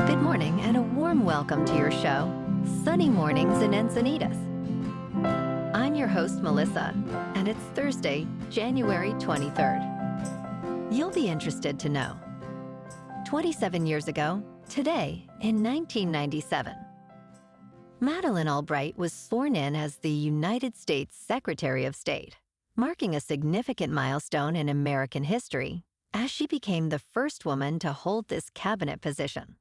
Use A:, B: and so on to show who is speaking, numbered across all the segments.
A: Good morning and a warm welcome to your show, Sunny Mornings in Encinitas. I'm your host, Melissa, and it's Thursday, January 23rd. You'll be interested to know. 27 years ago, today, in 1997, Madeleine Albright was sworn in as the United States Secretary of State, marking a significant milestone in American history as she became the first woman to hold this cabinet position.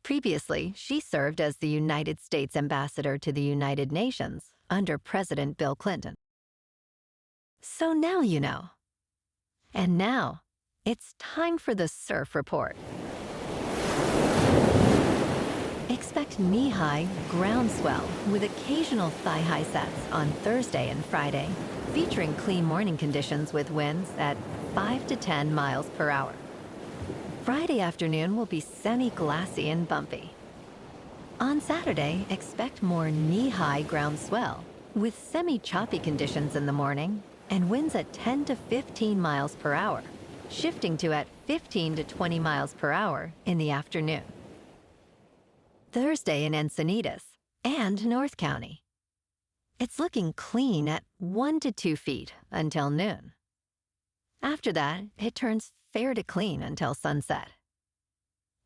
A: Previously, she served as the United States Ambassador to the United Nations under President Bill Clinton. So now you know. And now, it's time for the Surf Report. Expect knee-high ground swell with occasional thigh-high sets on Thursday and Friday, featuring clean morning conditions with winds at 5 to 10 miles per hour. Friday afternoon will be semi-glassy and bumpy. On Saturday, expect more knee-high ground swell with semi-choppy conditions in the morning and winds at 10 to 15 miles per hour, shifting to at 15 to 20 miles per hour in the afternoon. Thursday in Encinitas and North County. It's looking clean at 1 to 2 feet until noon. After that, it turns fair to clean until sunset.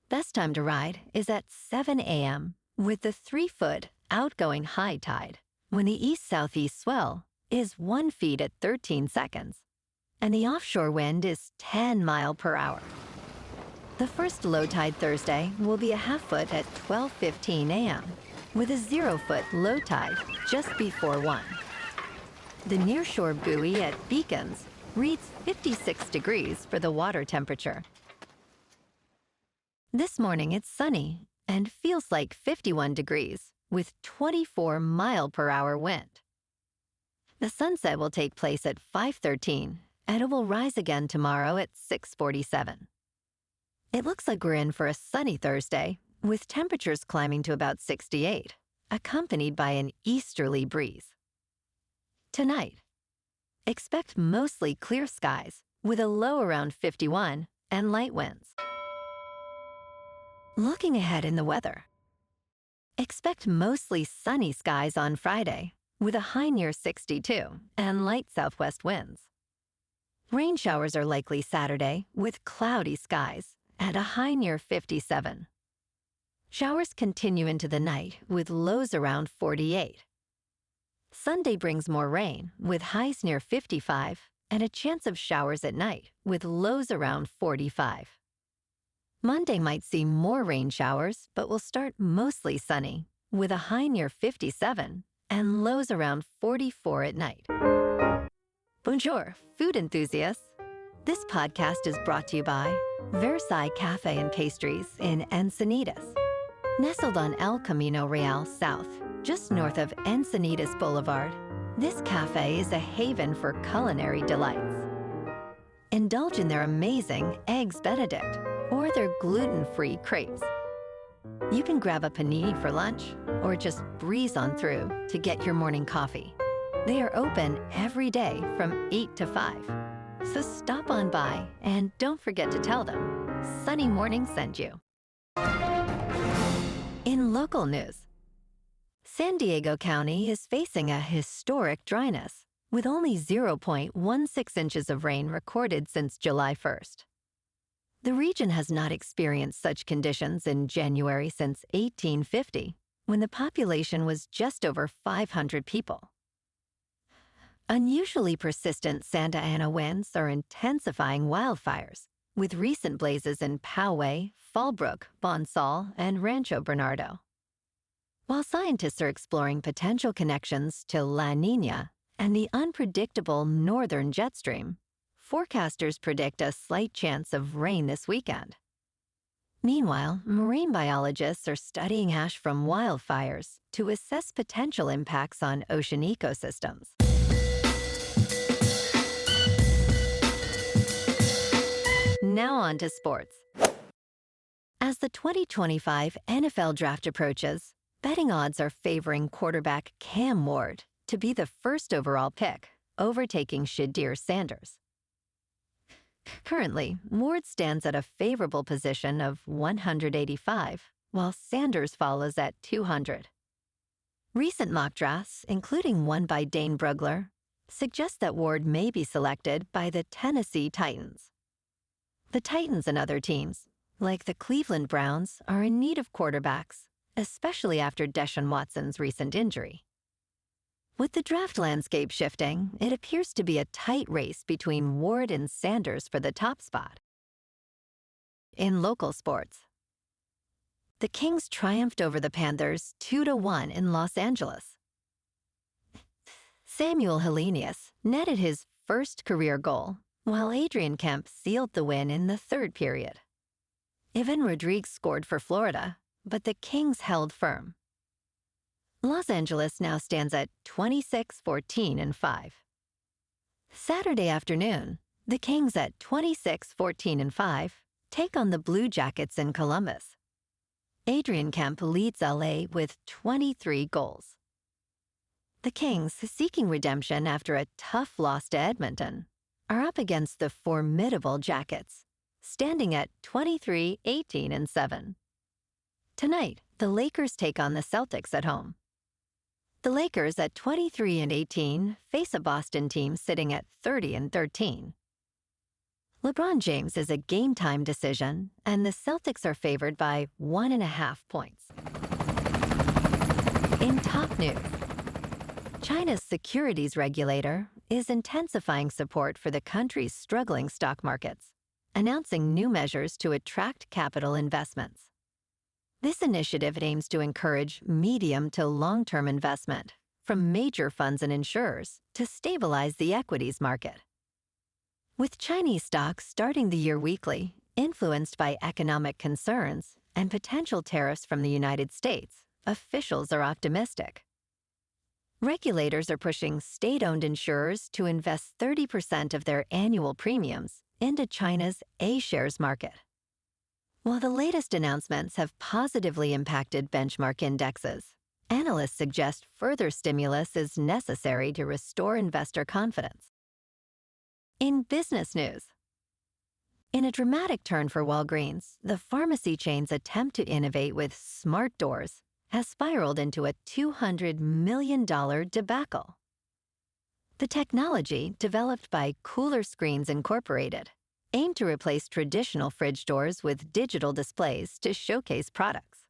A: Best time to ride is at 7 a.m. with the 3-foot outgoing high tide, when the east-southeast swell is 1 foot at 13 seconds, and the offshore wind is 10 miles per hour. The first low tide Thursday will be a half-foot at 12:15 a.m., with a 0-foot low tide just before 1. The nearshore buoy at Beacons reads 56 degrees for the water temperature. This morning it's sunny and feels like 51 degrees with 24 mile per hour wind. The sunset will take place at 5:13 and it will rise again tomorrow at 6:47. It looks like we're in for a sunny Thursday with temperatures climbing to about 68, accompanied by an easterly breeze. Tonight, expect mostly clear skies with a low around 51 and light winds. Looking ahead in the weather, expect mostly sunny skies on Friday with a high near 62 and light southwest winds. Rain showers are likely Saturday with cloudy skies at a high near 57. Showers continue into the night with lows around 48. Sunday brings more rain, with highs near 55 and a chance of showers at night, with lows around 45. Monday might see more rain showers, but will start mostly sunny, with a high near 57 and lows around 44 at night. Bonjour, food enthusiasts. This podcast is brought to you by Versailles Cafe and Pastries in Encinitas. Nestled on El Camino Real South, just north of Encinitas Boulevard, this cafe is a haven for culinary delights. Indulge in their amazing Eggs Benedict or their gluten-free crepes. You can grab a panini for lunch or just breeze on through to get your morning coffee. They are open every day from 8 to 5. So stop on by and don't forget to tell them Sunny Morning sent you. In local news, San Diego County is facing a historic dryness, with only 0.16 inches of rain recorded since July 1st. The region has not experienced such conditions in January since 1850, when the population was just over 500 people. Unusually persistent Santa Ana winds are intensifying wildfires, with recent blazes in Poway, Fallbrook, Bonsall, and Rancho Bernardo. While scientists are exploring potential connections to La Niña and the unpredictable northern jet stream, forecasters predict a slight chance of rain this weekend. Meanwhile, marine biologists are studying ash from wildfires to assess potential impacts on ocean ecosystems. Now on to sports. As the 2025 NFL Draft approaches, betting odds are favoring quarterback Cam Ward to be the first overall pick, overtaking Shadir Sanders. Currently, Ward stands at a favorable position of 185, while Sanders follows at 200. Recent mock drafts, including one by Dane Brugler, suggest that Ward may be selected by the Tennessee Titans. The Titans and other teams, like the Cleveland Browns, are in need of quarterbacks, especially after Deshaun Watson's recent injury. With the draft landscape shifting, it appears to be a tight race between Ward and Sanders for the top spot. In local sports, the Kings triumphed over the Panthers 2-1 in Los Angeles. Samuel Helenius netted his first career goal, while Adrian Kemp sealed the win in the third period. Ivan Rodriguez scored for Florida, but the Kings held firm. Los Angeles now stands at 26-14-5. Saturday afternoon, the Kings at 26-14-5 take on the Blue Jackets in Columbus. Adrian Kemp leads LA with 23 goals. The Kings, seeking redemption after a tough loss to Edmonton, are up against the formidable Jackets, standing at 23-18-7. Tonight, the Lakers take on the Celtics at home. The Lakers at 23-18 face a Boston team sitting at 30-13. LeBron James is a game-time decision, and the Celtics are favored by 1.5 points. In top news, China's securities regulator is intensifying support for the country's struggling stock markets, announcing new measures to attract capital investments. This initiative aims to encourage medium to long-term investment from major funds and insurers to stabilize the equities market. With Chinese stocks starting the year weakly, influenced by economic concerns and potential tariffs from the United States, officials are optimistic. Regulators are pushing state-owned insurers to invest 30% of their annual premiums into China's A-shares market. While the latest announcements have positively impacted benchmark indexes, analysts suggest further stimulus is necessary to restore investor confidence. In business news, in a dramatic turn for Walgreens, the pharmacy chain's attempt to innovate with smart doors has spiraled into a $200 million debacle. The technology, developed by Cooler Screens Incorporated, aimed to replace traditional fridge doors with digital displays to showcase products.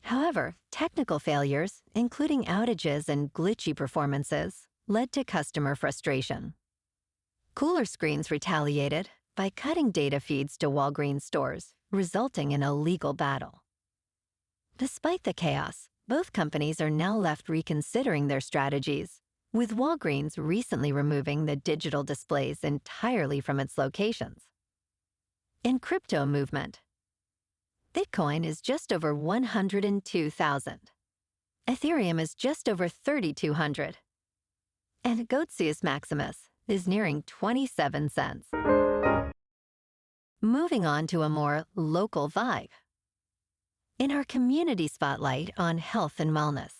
A: However, technical failures, including outages and glitchy performances, led to customer frustration. Cooler Screens retaliated by cutting data feeds to Walgreens stores, resulting in a legal battle. Despite the chaos, both companies are now left reconsidering their strategies, with Walgreens recently removing the digital displays entirely from its locations. In crypto movement, Bitcoin is just over 102,000. Ethereum is just over 3,200. And Goetsius Maximus is nearing 27 cents. Moving on to a more local vibe. In our community spotlight on health and wellness,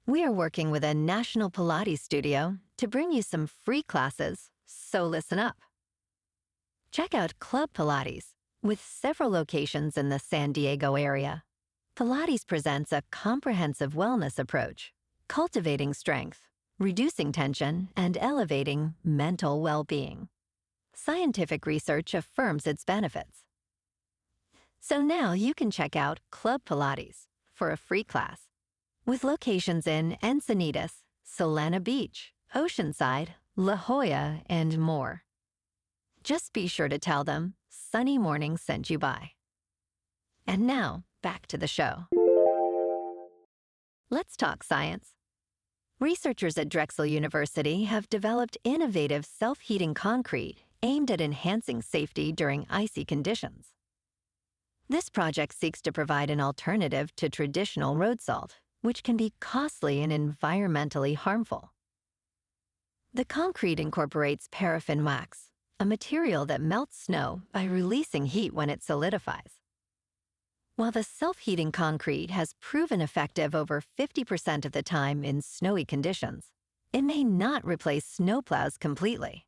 A: we are working with a national Pilates studio to bring you some free classes, so listen up. Check out Club Pilates, with several locations in the San Diego area. Pilates presents a comprehensive wellness approach, cultivating strength, reducing tension, and elevating mental well-being. Scientific research affirms its benefits. So now you can check out Club Pilates for a free class, with locations in Encinitas, Solana Beach, Oceanside, La Jolla, and more. Just be sure to tell them Sunny Morning sent you by. And now, back to the show. Let's talk science. Researchers at Drexel University have developed innovative self-heating concrete aimed at enhancing safety during icy conditions. This project seeks to provide an alternative to traditional road salt, which can be costly and environmentally harmful. The concrete incorporates paraffin wax, a material that melts snow by releasing heat when it solidifies. While the self-heating concrete has proven effective over 50% of the time in snowy conditions, it may not replace snowplows completely.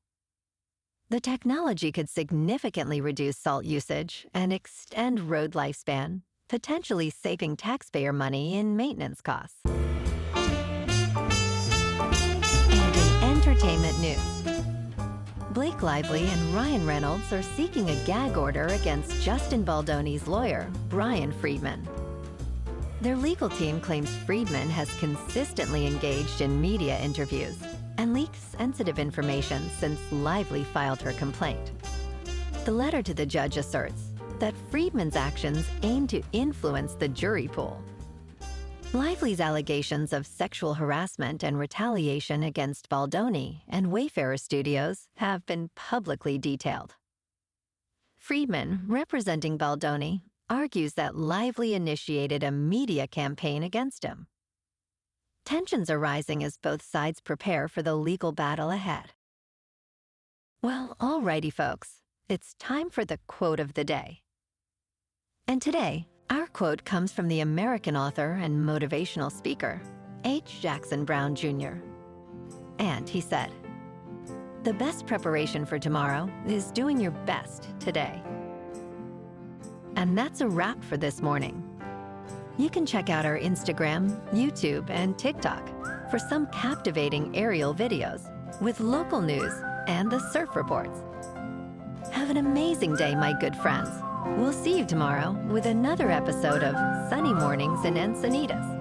A: The technology could significantly reduce salt usage and extend road lifespan, potentially saving taxpayer money in maintenance costs. And in entertainment news, Blake Lively and Ryan Reynolds are seeking a gag order against Justin Baldoni's lawyer, Brian Friedman. Their legal team claims Friedman has consistently engaged in media interviews and leaked sensitive information since Lively filed her complaint. The letter to the judge asserts that Friedman's actions aim to influence the jury pool. Lively's allegations of sexual harassment and retaliation against Baldoni and Wayfarer Studios have been publicly detailed. Friedman, representing Baldoni, argues that Lively initiated a media campaign against him. Tensions are rising as both sides prepare for the legal battle ahead. Well, alrighty, folks, it's time for the quote of the day. And today, our quote comes from the American author and motivational speaker, H. Jackson Brown, Jr. And he said, "The best preparation for tomorrow is doing your best today." And that's a wrap for this morning. You can check out our Instagram, YouTube, and TikTok for some captivating aerial videos with local news and the surf reports. Have an amazing day, my good friends. We'll see you tomorrow with another episode of Sunny Mornings in Encinitas.